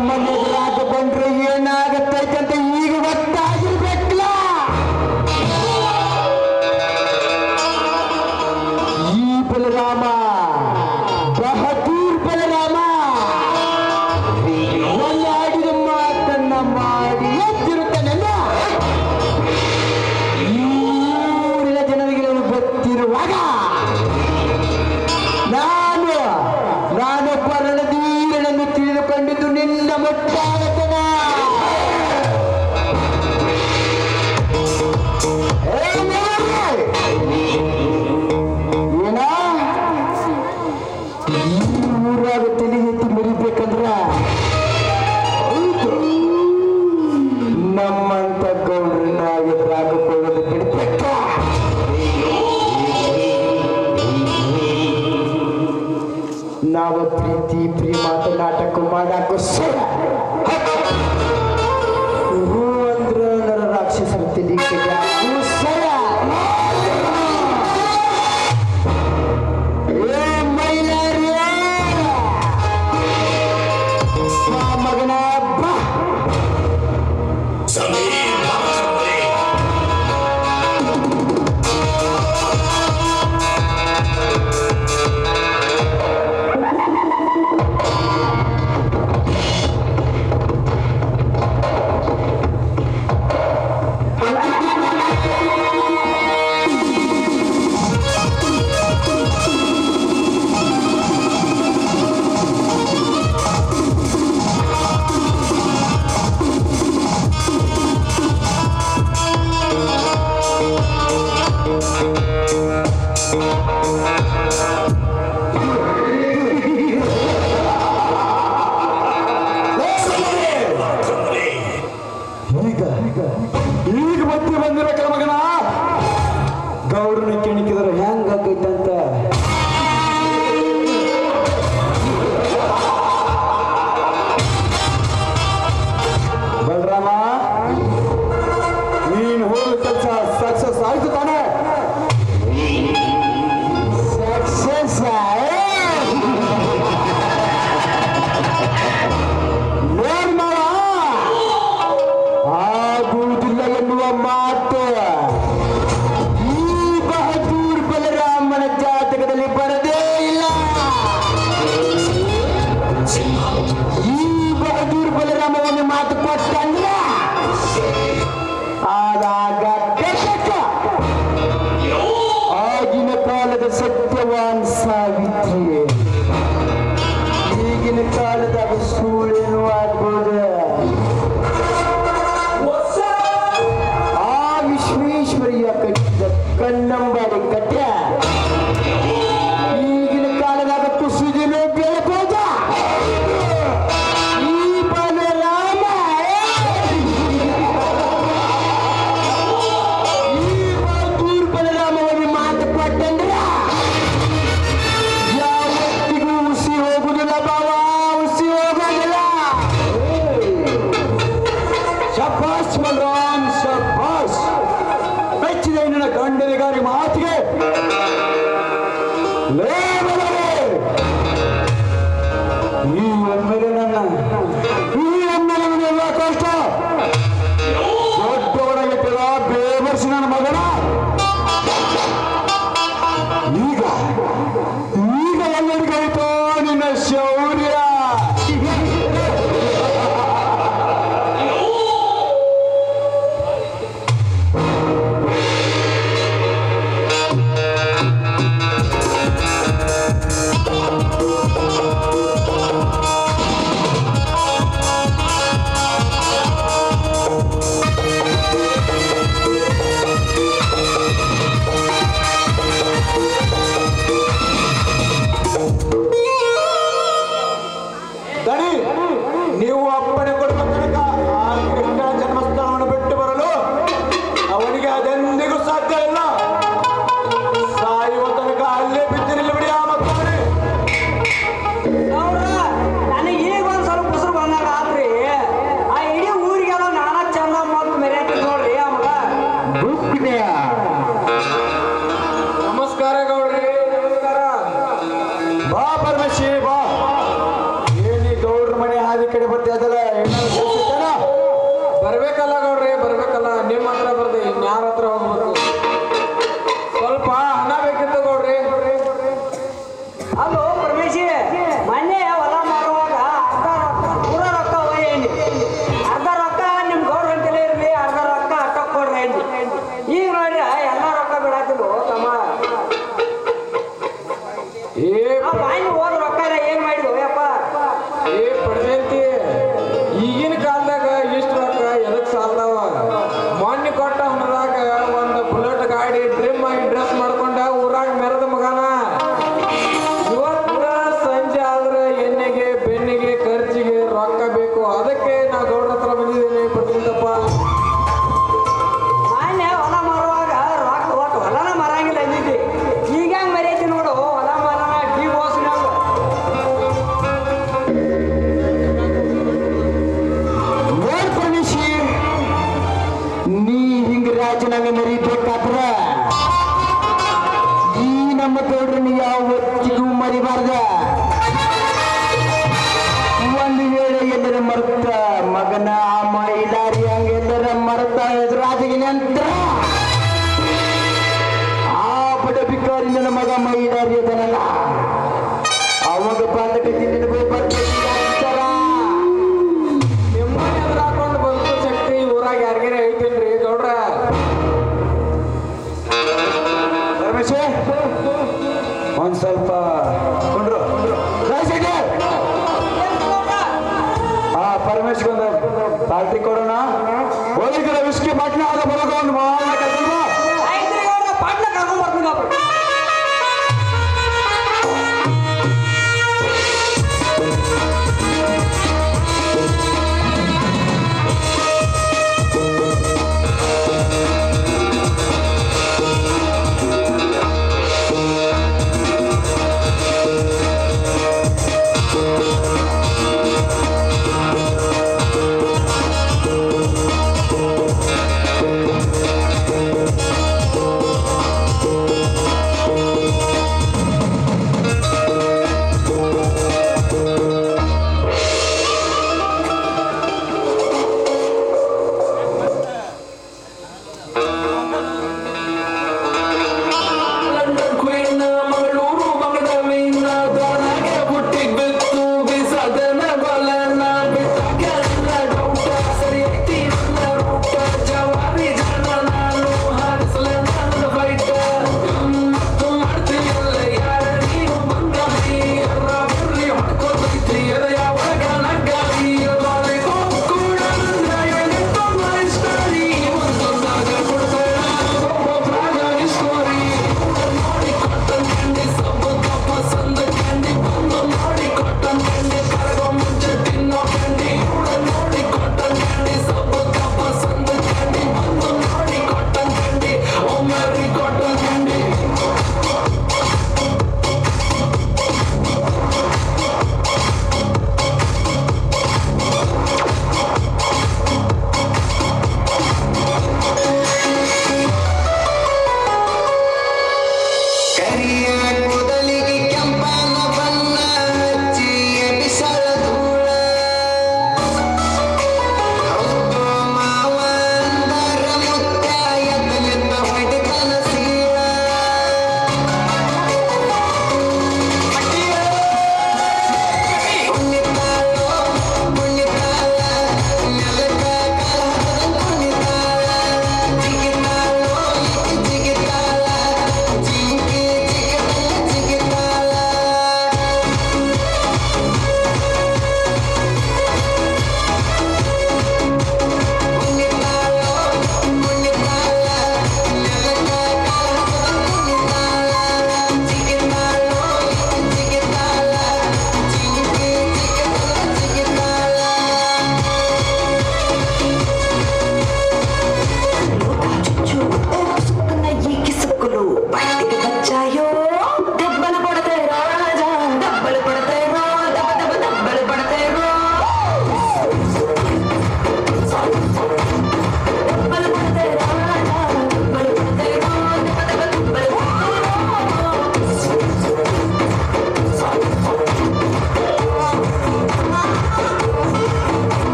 ನಮ್ಮನ್ನು ಎದುರಾಕೊಂಡ್ರೆ ಏನಾಗತ್ತೈತೆ ಅಂತ ಈಗ ಗೊತ್ತಾಗಿರ್ಬೇಕಲ್ಲ. ಈ ಬಲರಾಮ ಬಹದ್ದೂರ್ ಬಲರಾಮ ನನ್ನ ಆಡಿದ ಮಾತನ್ನ ಮಾಡಿ ಎದ್ದಿರುತ್ತಾನಲ್ಲ. ಈ ಊರಿನ ಜನರಿಗೆ ಗೊತ್ತಿರುವಾಗ ನಾನೊಬ್ಬ ರಣಧೀರನನ್ನು ತಿಳಿದುಕೊಂಡಿದ್ದು ನಿನ್ನ ಮುಟ್ಟಾಗತನ. ಏನ ಈ ಊರಾಗ ತಲೆ ಎತ್ತಿ ಮುರಿಬೇಕಂದ್ರ ನಮ್ಮಂತ ಗೌಡ್ರನ್ನ ಎದುರಾಗಿಕೊಳ್ಳೋದು ಬಿಡ್ಬೇಕ. ನಾವು ಪ್ರೀತಿ ಮಾತನಾಟಕ ಮಾಡಾಕ ಹೂ ಅಂದ್ರ ನರ ರಾಕ್ಷಸರ ತಲೆ ಮಗನ ಬಾ. ಈಗ ಮತ್ತೆ ಬಂದಿರಕಲ್ಲ ಮಗನ. ಗೌಡ್ರನ್ನ ಕೆಣಕಿದ್ರೆ ಹೆಂಗಾಗೈತಂತ ಬಲರಾಮ, ನೀನು ಹೋದ ಕೆಲಸ ಸಕ್ಸಸ್ ಆಯ್ತು ತಾನೆ? ಸಕ್ಸಸ್ ಆಗುವುದಿಲ್ಲ ಎನ್ನುವ ಮಾತು ಈ ಬಹದ್ದೂರ್ ಬಲರಾಮನ ಜಾತಕದಲ್ಲಿ ಬರದೇ ಇಲ್ಲ. ಈ ಬಹದ್ದೂರ್ ಬಲರಾಮ ಒಂದು ಮಾತು ಕೊಟ್ಟಂದ್ರ ಆದಾಗ ಆಗಿನ ಕಾಲದ ಸತ್ಯವಾನ್ ಸಾವಿತ್ರಿ, ಈಗಿನ ಕಾಲದಾಗ ಸುಳ್ಳೇನು ಆಗ್ಬೋದು. ವಿಶ್ವೇಶ್ವರಿಯ ಕಟ್ಟಿದ ಕನ್ನಂಬಾಡಿ ಕಟ್ಟ ಈಗಿನ ಕಾಲದಾಗ ಕುಸಿದಿನ ಬೆಳಕೋದ. ಈ ಬಲರಾಮ ಏನಾದ್ರು ಕೆಲ್ಸ ಐತೇನೋ? ಬರ್ಬೇಕಲ್ಲ ಗೌಡ್ರಿ, ಬರ್ಬೇಕಲ್ಲ. ನಿಮ್ಮ ಹತ್ರ ಬರ್ದೆ ಇನ್ಯಾರ ಹತ್ರ ಹೋಗ್ಬೇಕು? ಸ್ವಲ್ಪ ಹಣ ಬೇಕಿತ್ತು ಗೌಡ್ರಿ. ಅಲ್ಲೋ ಪರಮೇಶಿ, ಮೊನ್ನೆ ಹೊಲ ಮಾರುವಾಗ ಪೂರ ರೊಕ್ಕ ಒಯ್ಯಂడి, ಅರ್ಧ ರೊಕ್ಕ ನಿಮ್ ಗೌರ್ಮೆಂಟಲ್ಲೇ ಇರ್ಲಿ, ಅರ್ಧ ರೊಕ್ಕ ಅಟ್ಟಕ್ಕೆ ಕೊಡ್ರಿ ಅಂಡಿ. ಈಗ ನೋಡ್ರಿ ಎಲ್ಲ ರೊಕ್ಕ ಬಿಡಾತಿಲ್ಲ ತಮ್ಮ. ಏ ಬಾಯಿ ಹೋದ ರೊಕ್ಕ ಏನ್ ಮಾಡಿದ್ವು ಯಪ್ಪ? ಏ ಪಡ್ದಂತಿ, ಈಗಿನ ಕಾಲದಾಗ ಇಷ್ಟು ರೊಕ್ಕ ಎದಕ್ ಸಾಲ್ದಾವ? ಮೊನ್ನೆ ಕೊಟ್ಟ ಹಣದಾಗ ಒಂದು ಬುಲೆಟ್ ಗಾಡಿ ಡ್ರಿಮ್ ಆಗಿ ಡ್ರೆಸ್ ಮಾಡ್ಕೊಂಡ ಊರಾಗ ಮೆರೆದ ಮಗನ. ಇವತ್ತ ಸಂಜೆ ಆದ್ರೆ ಎಣ್ಣೆಗೆ ಬೆನ್ನಿಗೆ ಖರ್ಚಿಗೆ ರೊಕ್ಕ ಬೇಕು. ಅದಕ್ಕೆ ನಾ ಗೌಡ್ರ ಹತ್ರ ಬಂದಿದ್ದೀನಿ ಪಡ್ದಂತಪ್ಪ. ಮೊನ್ನೆ ಹೊಲ ಮಾರುವಾಗ ರೊಕ್ಕ ಒಟ್ಟು ಹೊಲನ ಮರಂಗಿಲ್ಲ ಅಂದಿದ್ದಿ. ಈಗ ಹೆಂಗ್ ಮರ್ಯಾತಿ ನೋಡು, ಹೊಲ ಮಾರನ ಡಿ ಬೋಸ್ನಾಗ. ನೋಡ್ ಪರಮೇಶಿ, ನೀ ಹಿಂಗ ರಾಜೀನಾಮೆ ಮರಿಬೇಕಾದ್ರ ಈ ನಮ್ಮ ಗೌಡ್ರನ್ನ ಯಾವತ್ತಿಗೂ ಮರಿಬಾರ್ದ. ಒಂದು ವೇಳೆ ಎಲ್ಲರ ಮರ್ತ ಮಗನ ಮೈಲಾರಿ ಹಂಗೆಲ್ಲರ ಮರ್ತ ಎದುರಾದಿಗೆ ನಂತರ ಆ ಬಡ ಬಿಕಾರಿ ನನ್ನ ಮಗ ಮೈಲಾರಿ ಅದನಲ್ಲ, ಅವಾಗ ಬಂದಕ್ಕೆ ನಿನಗೂ ಬರ್ತಾರ. ನಿಮ್ಮನೆ ಎದುರು ಹಾಕೊಂಡು ಬದುಕೋ ಶಕ್ತಿ ಊರಾಗ ಯಾರಿಗಾರ ಐತೇನ್ರಿ ಗೌಡ್ರ? ರಮೇಶ್ ಒಂದ್ ಸ್ವಲ್ಪ ಕೊಂಡ್ರು ಆ ಪರಮೇಶ್ಗೊಂದು ಪಾರ್ಟಿ ಕೊಡೋಣ. ಹೋಗಿದ್ರೆ ವಿಸ್ಕಿ ಬಾಟ್ಲಿ ಆದ ಬರೋದು ಒಂದು ಐತ್ರಿ ಗೌಡ್ರ, ಪಾಟ್ನ ಕರ್ಕೊಂಡ್ ಬರ್ತೀನಿ ಗೌಡ್ರ.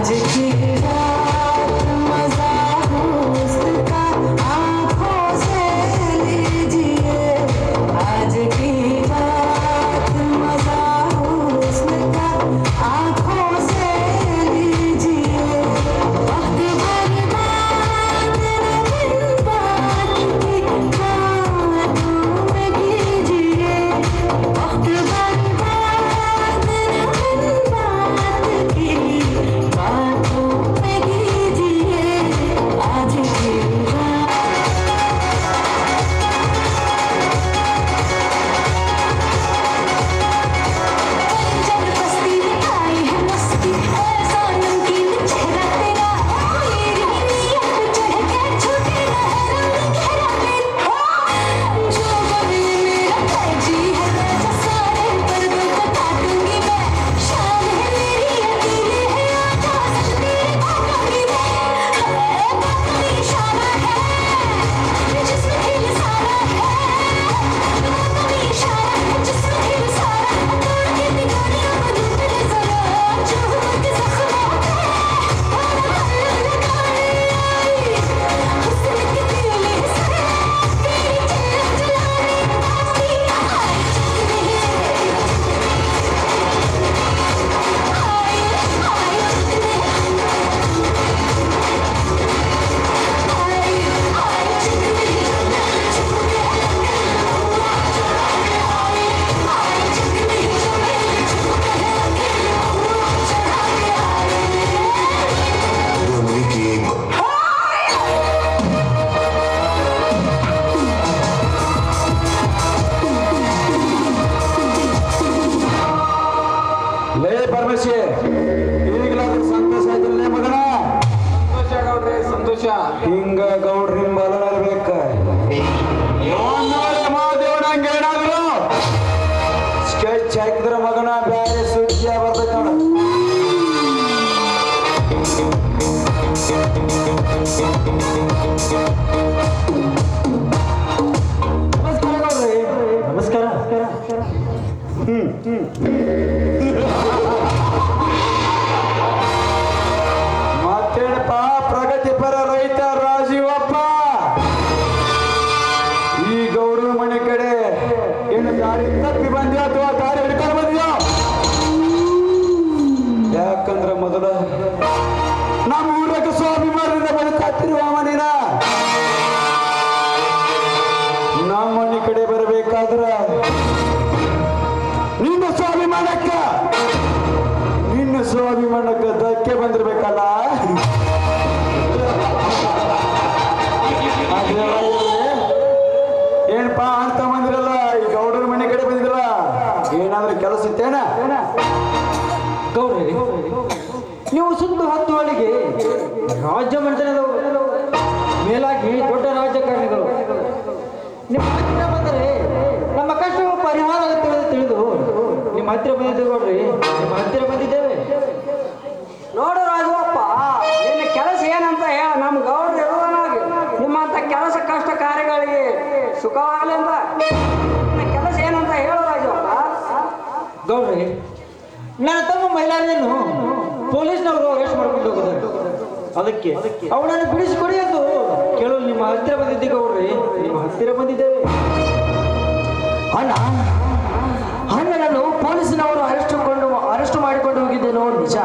आज की रात मजा उसका आंखों से लीजिए आज की रात मजा उसका आंखों से लीजिए वक्त बर्बाद दिन बात की बातों में कीजिए वक्त बर्बाद दिन बात की बातों में कीजिए आज की रात जब बस्ती में आई है मस्ती ऐसा नमकीन चेहरा तेरा मेरी नीयत चढ़ के छूटे ना रंग गहरा तेरा जो बने मेरा फैजी है राजा सारे पर्दों को काटूंगी मैं शान है मेरी अकेले है आजा तेरे भागूंगी मैं बात इशारा है जिसमें दिल सारा है बात इशारा है जिसमें दिल सारा तोड़ के बिगाड़ियों को लूट ले जरा जो के जख्मों पे और लगाए हुस्न के दिल से तेरी चलक चलाने बाती आई चुकी है ಲೇ ಪರಮೇಶಿ ಈಗಲಾದ್ರೂ ಸಂತೋಷ ಆಯ್ತಲ್ಲೇ ಮಗನ ಸಂತೋಷ ಗೌಡ್ರಿ ಸಂತೋಷ. ಹಿಂಗ ಗೌಡ್ರಿ ಬಲ ಇರ್ಬೇಕ ಮಹಾದೇವನಂಗೆ ಏನಾದ್ರು ಸ್ಕೆಚ್ ಹಾಕಿದ್ರ ಮಗನ ಬ್ಯಾರೆ ಸುದ್ದಿ ಬರ್ತೈತೆ ನೋಡ ನಮಸ್ಕಾರ ಗೌಡ್ರಿ ನಮಸ್ಕಾರ ಮತ್ತೇನಪ್ಪ ಪ್ರಗತಿಪರ ರೈತ ರಾಜೀವಪ್ಪ ಈ ಗೌರವ ಮನೆ ಕಡೆ ಏನು ದಾರಿ ತಪ್ಪಿ ಬಂದ್ಯೋ ಅಥವಾ ದಾರಿ ಹಿಡ್ಕೊಂಡು ಬಂದ್ಯೋ ಯಾಕಂದ್ರೆ ಮೊದಲ ನಮ್ಮ ಊರಾಗ ಸ್ವಾಭಿಮಾನದಿಂದ ಬದುಕಾತಿರುವ ಮನೇನ ನಮ್ಮ ಮನೆ ಕಡೆ ಬರಬೇಕಾದ್ರ ನಿನ್ನ ಸ್ವಾಭಿಮಾನಕ್ಕೆ ಧಕ್ಕೆ ಬಂದಿರ್ಬೇಕಲ್ಲ ಏನಪ್ಪ ಅಂತ ಬಂದಿರಲ್ಲ ಈ ಗೌಡರ ಮನೆ ಕಡೆ ಬಂದಿರಲ್ಲ ಏನಾದ್ರೂ ಕೆಲಸ ಇತ್ತೇನ ಗೌಡ್ರಿ ನೀವು ಸುತ್ತು ಹತ್ತು ಹಳ್ಳಿಗೆ ರಾಜ್ಯ ಮಂಡಲದವರು ಮೇಲಾಗಿ ದೊಡ್ಡ ರಾಜಕಾರಣಿಗಳು ನಿಮ್ಮ ಹತ್ತಿರ ಬಂದರೆ ನಮ್ಮ ಕಷ್ಟವು ಪರಿಹಾರ ಆಗುತ್ತೆ ಅಂತ ತಿಳಿದು ನಿಮ್ಮ ಹತ್ತಿರ ಬಂದಿದ್ದೇವೆ ಗೌಡ್ರಿ ನಿಮ್ಮ ಹತ್ತಿರ ಬಂದಿದ್ದೇವೆ ನೋಡು ರಾಜುವಪ್ಪ ನಿನ್ನ ಕೆಲಸ ಏನಂತ ಹೇಳ ನಮ್ಮ ಗೌಡ್ರು ಇರುವನಾಗಿ ನಿಮ್ಮಂತ ಕೆಲಸ ಕಷ್ಟ ಕಾರ್ಯಗಳಿಗೆ ಸುಖವಾಗಲಿಂದ ನಿನ್ನ ಕೆಲಸ ಏನಂತ ಹೇಳು ರಾಜುವಪ್ಪ ಗೌಡ್ರಿ ನನ್ನ ತಮ್ಮ ಮಹಿಳೆಯರನ್ನು ಪೊಲೀಸ್ನವರು ಅರೆಸ್ಟ್ ಮಾಡ್ಕೊಂಡು ಹೋಗಿದ್ದಾರೆ ಅದಕ್ಕೆ ಅವಳನ್ನು ಬಿಡಿಸಿಕೊಡಿ ಎಂದು ಕೇಳಲು ನಿಮ್ಮ ಹತ್ತಿರ ಬಂದಿದ್ದೀವಿ ಗೌಡ್ರಿ ನಿಮ್ಮ ಹತ್ತಿರ ಬಂದಿದ್ದೇವೆ ಅಣ್ಣ ಅಣ್ಣನನ್ನು ಪೊಲೀಸಿನವರು ಅರೆಸ್ಟ್ ಮಾಡಿಕೊಂಡು ಹೋಗಿದ್ದೇನೋ ನಿಜ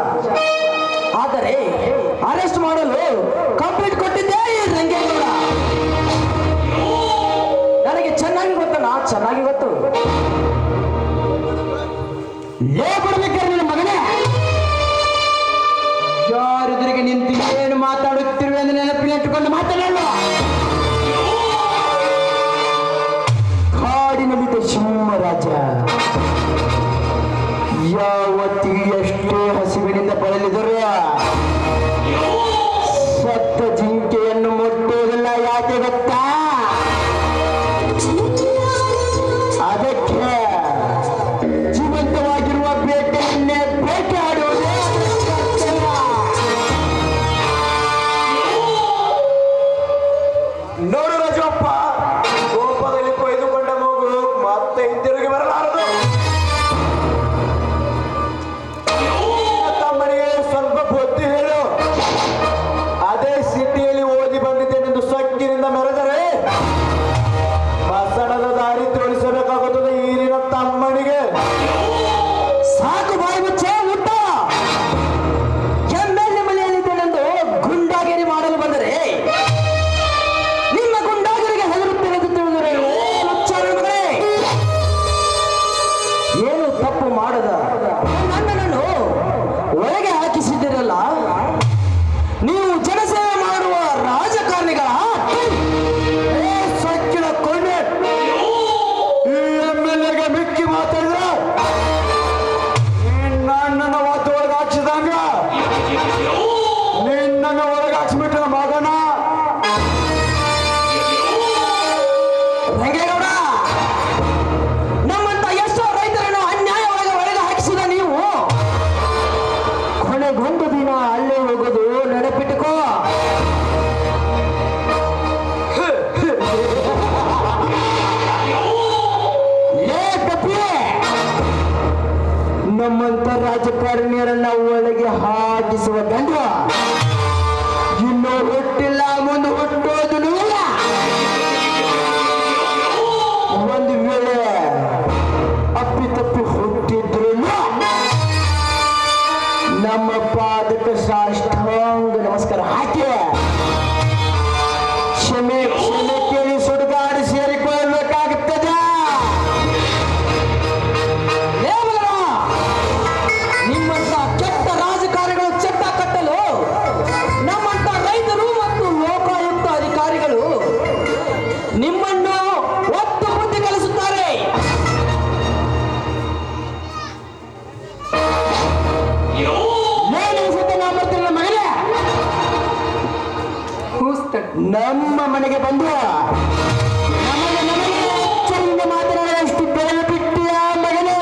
ಆದರೆ ಅರೆಸ್ಟ್ ಮಾಡಲು ಕಂಪ್ಲೇಂಟ್ ಕೊಟ್ಟಿದ್ದೇ ಈ ರಂಗೇಗೌಡ ನನಗೆ ಚೆನ್ನಾಗಿ ಗೊತ್ತಲ್ಲ ಚೆನ್ನಾಗಿ ಗೊತ್ತು ಲೇ ಬರ್ಬೇಕಾದ್ರೆ ನಿನ್ನ ಮಗನೇ ಯಾರಿದ್ರಿಗೆ ನಿಂತು ಏನು ಮಾತಾಡುತ್ತಿರುವೆ ಎಂದು ನೆನಪಿನಿಟ್ಟುಕೊಂಡು ಮಾತನಾಡುವ ಕಾಡಿನಲ್ಲಿದ್ದ ಸಿಂಹರಾಜ ಯಾವತ್ತಿಗೆ ಎಷ್ಟೇ ಹಸಿವಿನಿಂದ ಬಳಲಿದರು ಸತ್ತ ಜಿಂಕೆಯನ್ನು ಮುಟ್ಟುವುದಿಲ್ಲ ಯಾಕೆ ಗೊತ್ತಾ ಅದಕ್ಕೆ ಜೀವಂತವಾಗಿರುವ ಬೇಟೆಯನ್ನೇ ಬೇಟೆಯಾಡುವುದೇ ನೋಡು ರಾಜಪ್ಪ ಕೋಪದಲ್ಲಿ ಕೊಯ್ದುಕೊಂಡ ಮಗು ಮತ್ತೆ ಹಿಂದಿರುಗಿ ಬರಲಾರದು ತಮ್ಮನಿಗೆ ಸ್ವಲ್ಪ ಬುದ್ಧಿ ಹಾಕಿಸುವ ಗಂಡು ಇನ್ನು ಹುಟ್ಟಿಲ್ಲ, ಮುಂದೆ ಹುಟ್ಟೋದು ಇಲ್ಲ. ಒಂದು ವೇಳೆ ಅಪ್ಪಿತಪ್ಪಿ ಹುಟ್ಟಿದ್ರು ನಮ್ಮ ಪಾದಕ್ಕೆ ಸಾಷ್ಟಾಂಗ ನಮಸ್ಕಾರ ಹಾಕಿ ಕ್ಷಮೆ ಕೇಳಿ ಸುಡುಗಾಡು ಸೇರಿಕೊಳ್ಳಬೇಕಾಗುತ್ತದೆ. ನಿಮ್ಮಂತ ಕೆಟ್ಟ ರಾಜಕಾರಣಿಗಳು ಚಟ್ಟ ಕಟ್ಟಲು ನಮ್ಮಂತ ರೈತರು ಮತ್ತು ಲೋಕಾಯುಕ್ತ ಅಧಿಕಾರಿಗಳು ನಿಮ್ಮನ್ನು ಒತ್ತು ಬುದ್ಧಿ ಕಲಿಸುತ್ತಾರೆ. ನಮ್ಮ ಮನೆಗೆ ಬಂದು ನಮಗೆ ಎಚ್ಚರಿಂದ ಮಾತನಾಡುವಷ್ಟು ಬೆಲೆ ಬಿಟ್ಟಿಯ ಮಗನೇ.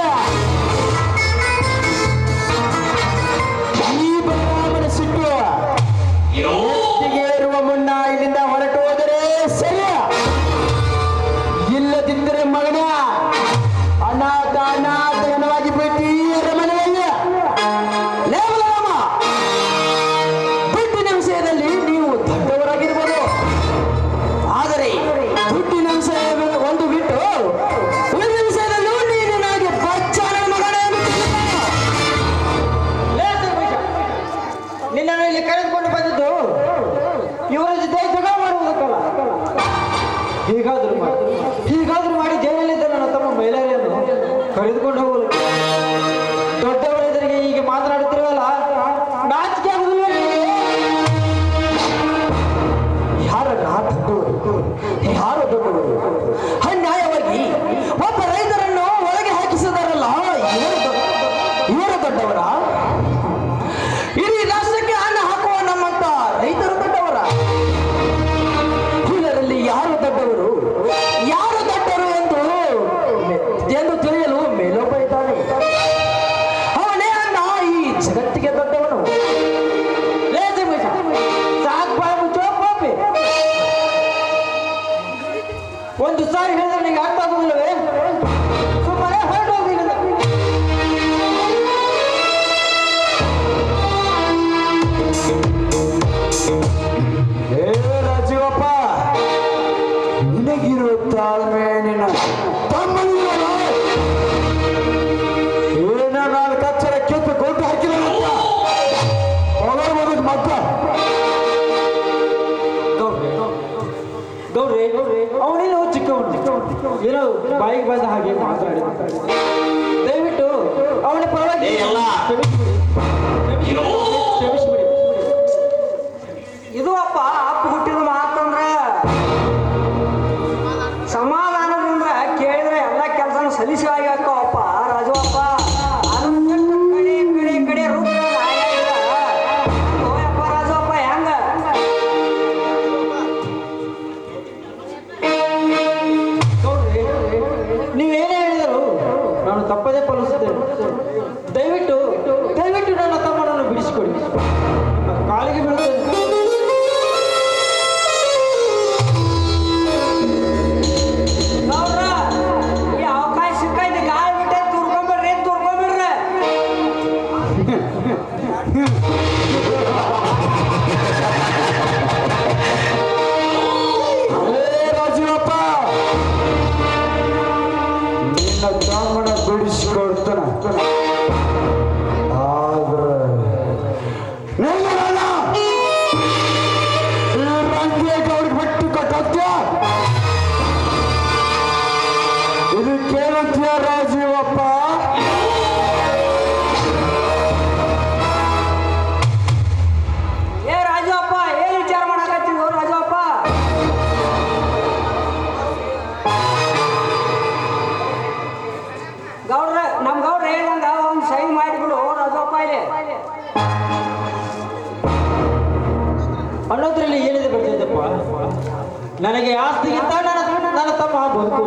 ಈ ಬದಲಾವಣೆ ಸಿಟ್ಟು ಎತ್ತಿಗೆ ಏರುವ ಮುನ್ನ ಇಲ್ಲಿಂದ ಹೊರಟು ಹೋದರೆ ಸರಿ, ಇಲ್ಲದಿದ್ದರೆ ಮಗನ ಅನಾಥವಾಗಿ ಬಿಟ್ಟು ಮನೆಯಲ್ಲಿ ದುಡ್ಡಿನ ವಿಷಯದಲ್ಲಿ ನೀವು ದೊಡ್ಡವರಾಗಿರ್ಬೋದು, ಆದರೆ ದುಡ್ಡಿನ ವಿಷಯ ಒಂದು ಬಿಟ್ಟು ಉಳಿದ ವಿಷಯದಲ್ಲೂ ನೀನು ನನಗೆ ಬಚ್ಚಾನ ಮಗನೇ ನಿನ್ನನ್ನು ಇಲ್ಲಿ ಕರೆದುಕೊಂಡು ಬಂದಿದ್ದು ಇವರ ಜೊತೆ ಜಗಳ ಮಾಡುವುದಕ್ಕಲ್ಲ. ಹೀಗಾದ್ರೂ ಮಾಡಿ ಜೈಲಲ್ಲಿದ್ದ ನನ್ನ ತಮ್ಮ ಮೈಲಾರಿಯನ್ನು ಕರೆದುಕೊಂಡು ಹೋಗಲು ದೊಡ್ಡವರೆದುರಿಗೆ ಹೀಗೆ ಮಾತನಾಡುತ್ತಿರುವಲ್ಲ, ನಾಚಿಕೆ ಆಗುವುದಿಲ್ಲ? ಯಾರು ದೊಡ್ಡವರು? ಅನ್ಯಾಯವಾಗಿ ಒಬ್ಬ ರೈತರನ್ನು ಒಳಗೆ ಹಾಕಿಸಿದಾರಲ್ಲ, ಇವರು ದೊಡ್ಡವರ? ಇಡೀ ರಾಷ್ಟ್ರಕ್ಕೆ ಅನ್ನ ಹಾಕುವ ನಮ್ಮಂತ ರೈತರು ದೊಡ್ಡವರ? ಇದರಲ್ಲಿ ಯಾರು ದೊಡ್ಡವರು ಎಂದು ತಿಳಿಯಲು ಮೇಲೊಬ್ಬ ಇದ್ದಾನೆ. ಅವನೇ ಅನ್ನ ಈ ಜಗತ್ತಿಗೆ ದೊಡ್ಡವನು. ಒಂದು ಸಾರಿ ಹೇಳಿದ್ರೆ ನಿಂಗೆ ಅರ್ಥ ಆಗುದಿಲ್ಲವೇ? ಸುಮ್ಮನೆ ಹೊರಟು ಹೋಗಿಲ್ಲ. ಏ ರಾಜೀವಪ್ಪ, ನಿನಗಿರೋ ತಾಳ್ಮೆ ನಿನ್ನ ತಮ್ಮನಿರಲ್ಲ. ಏನ ನಾನು ಕಚ್ಚರ ಕಿತ್ತು ಕೊಟ್ಟು ಹಾಕಿಲ್ಲ ಹೊರಬೋದು ಮಕ್ಕ. ಗೌರಿ ಅವನೇನು ಚಿಕ್ಕವನು, ಏನೋ ಬಾಯಿಗೆ ಬಂದ ಹಾಗೆ ಮಾತಾಡಿ. ದಯವಿಟ್ಟು ಅವನ ಪರವಾಗಿ ಕ್ಷಮಿಸಿಬಿಡಿ. ಇದು ಅಪ್ಪ ಹುಟ್ಟಿದ ಮಾತಂದ್ರ ಸಮಾಧಾನದಿಂದ ಕೇಳಿದ್ರೆ ಎಲ್ಲ ಕೆಲಸನ ಸಲೀಸಾಗಿ ಹಾಕವಪ್ಪ ರಾಜವಪ್ಪ. ಕಡೆ ರೂಪ ರಾಜವಪ್ಪ ಹೆಂಗ ನೀವೇನೇ ಹೇಳಿದರು ನಾನು ತಪ್ಪದೇ ಪಾಲಿಸುತ್ತೇನೆ. ದಯವಿಟ್ಟು ನನ್ನ ತಮ್ಮನನ್ನು ಬಿಡಿಸಿಕೊಡಿ, ಕಾಲಿಗೆ ಬೀಳುತ್ತೇನೆ. ಈ ಅವಕಾಶ ಸಿಕ್ಕೈತಿ, ಗಾಳಿ ಬಿಟ್ಟೆ ತುರ್ಕೊಂಬಿಡ್ರಿ. ರಾಜೀವಪ್ಪ, ನಿನ್ನ ತಮ್ಮನ ಬಿಡಿಸಿಕೊಡ್ತಾನ. ಆದ್ರೆ ರಂಗೇಗೌಡಿಗೆ ಬಿಟ್ಟು ಕೊಟ್ಟೋಗ್ತೀಯ? ಇದು ಕೇಳುತ್ತೀಯ ರಾಜೀವಪ್ಪ? ಏ ರಾಜವಪ್ಪ, ಏನ್ ವಿಚಾರ ಮಾಡಕತ್ತೀವಿ ರಾಜವಪ್ಪ? ನಮ್ ಗೌಡ್ರ ಹೇಳ್ದಂಗ ಒಂದು ಸೈನ್ ಮಾಡಿಬಿಡು ರಾಜವಪ್ಪ. ಇಲ್ಲಿ ಅನ್ನೋದ್ರಲ್ಲಿ ಏನಿದೆ ಬರ್ತೈತಪ್ಪ? ನನಗೆ ಆಸ್ತಿಗಿಂತ ನನ್ನ ತಮ್ಮ ಬದುಕು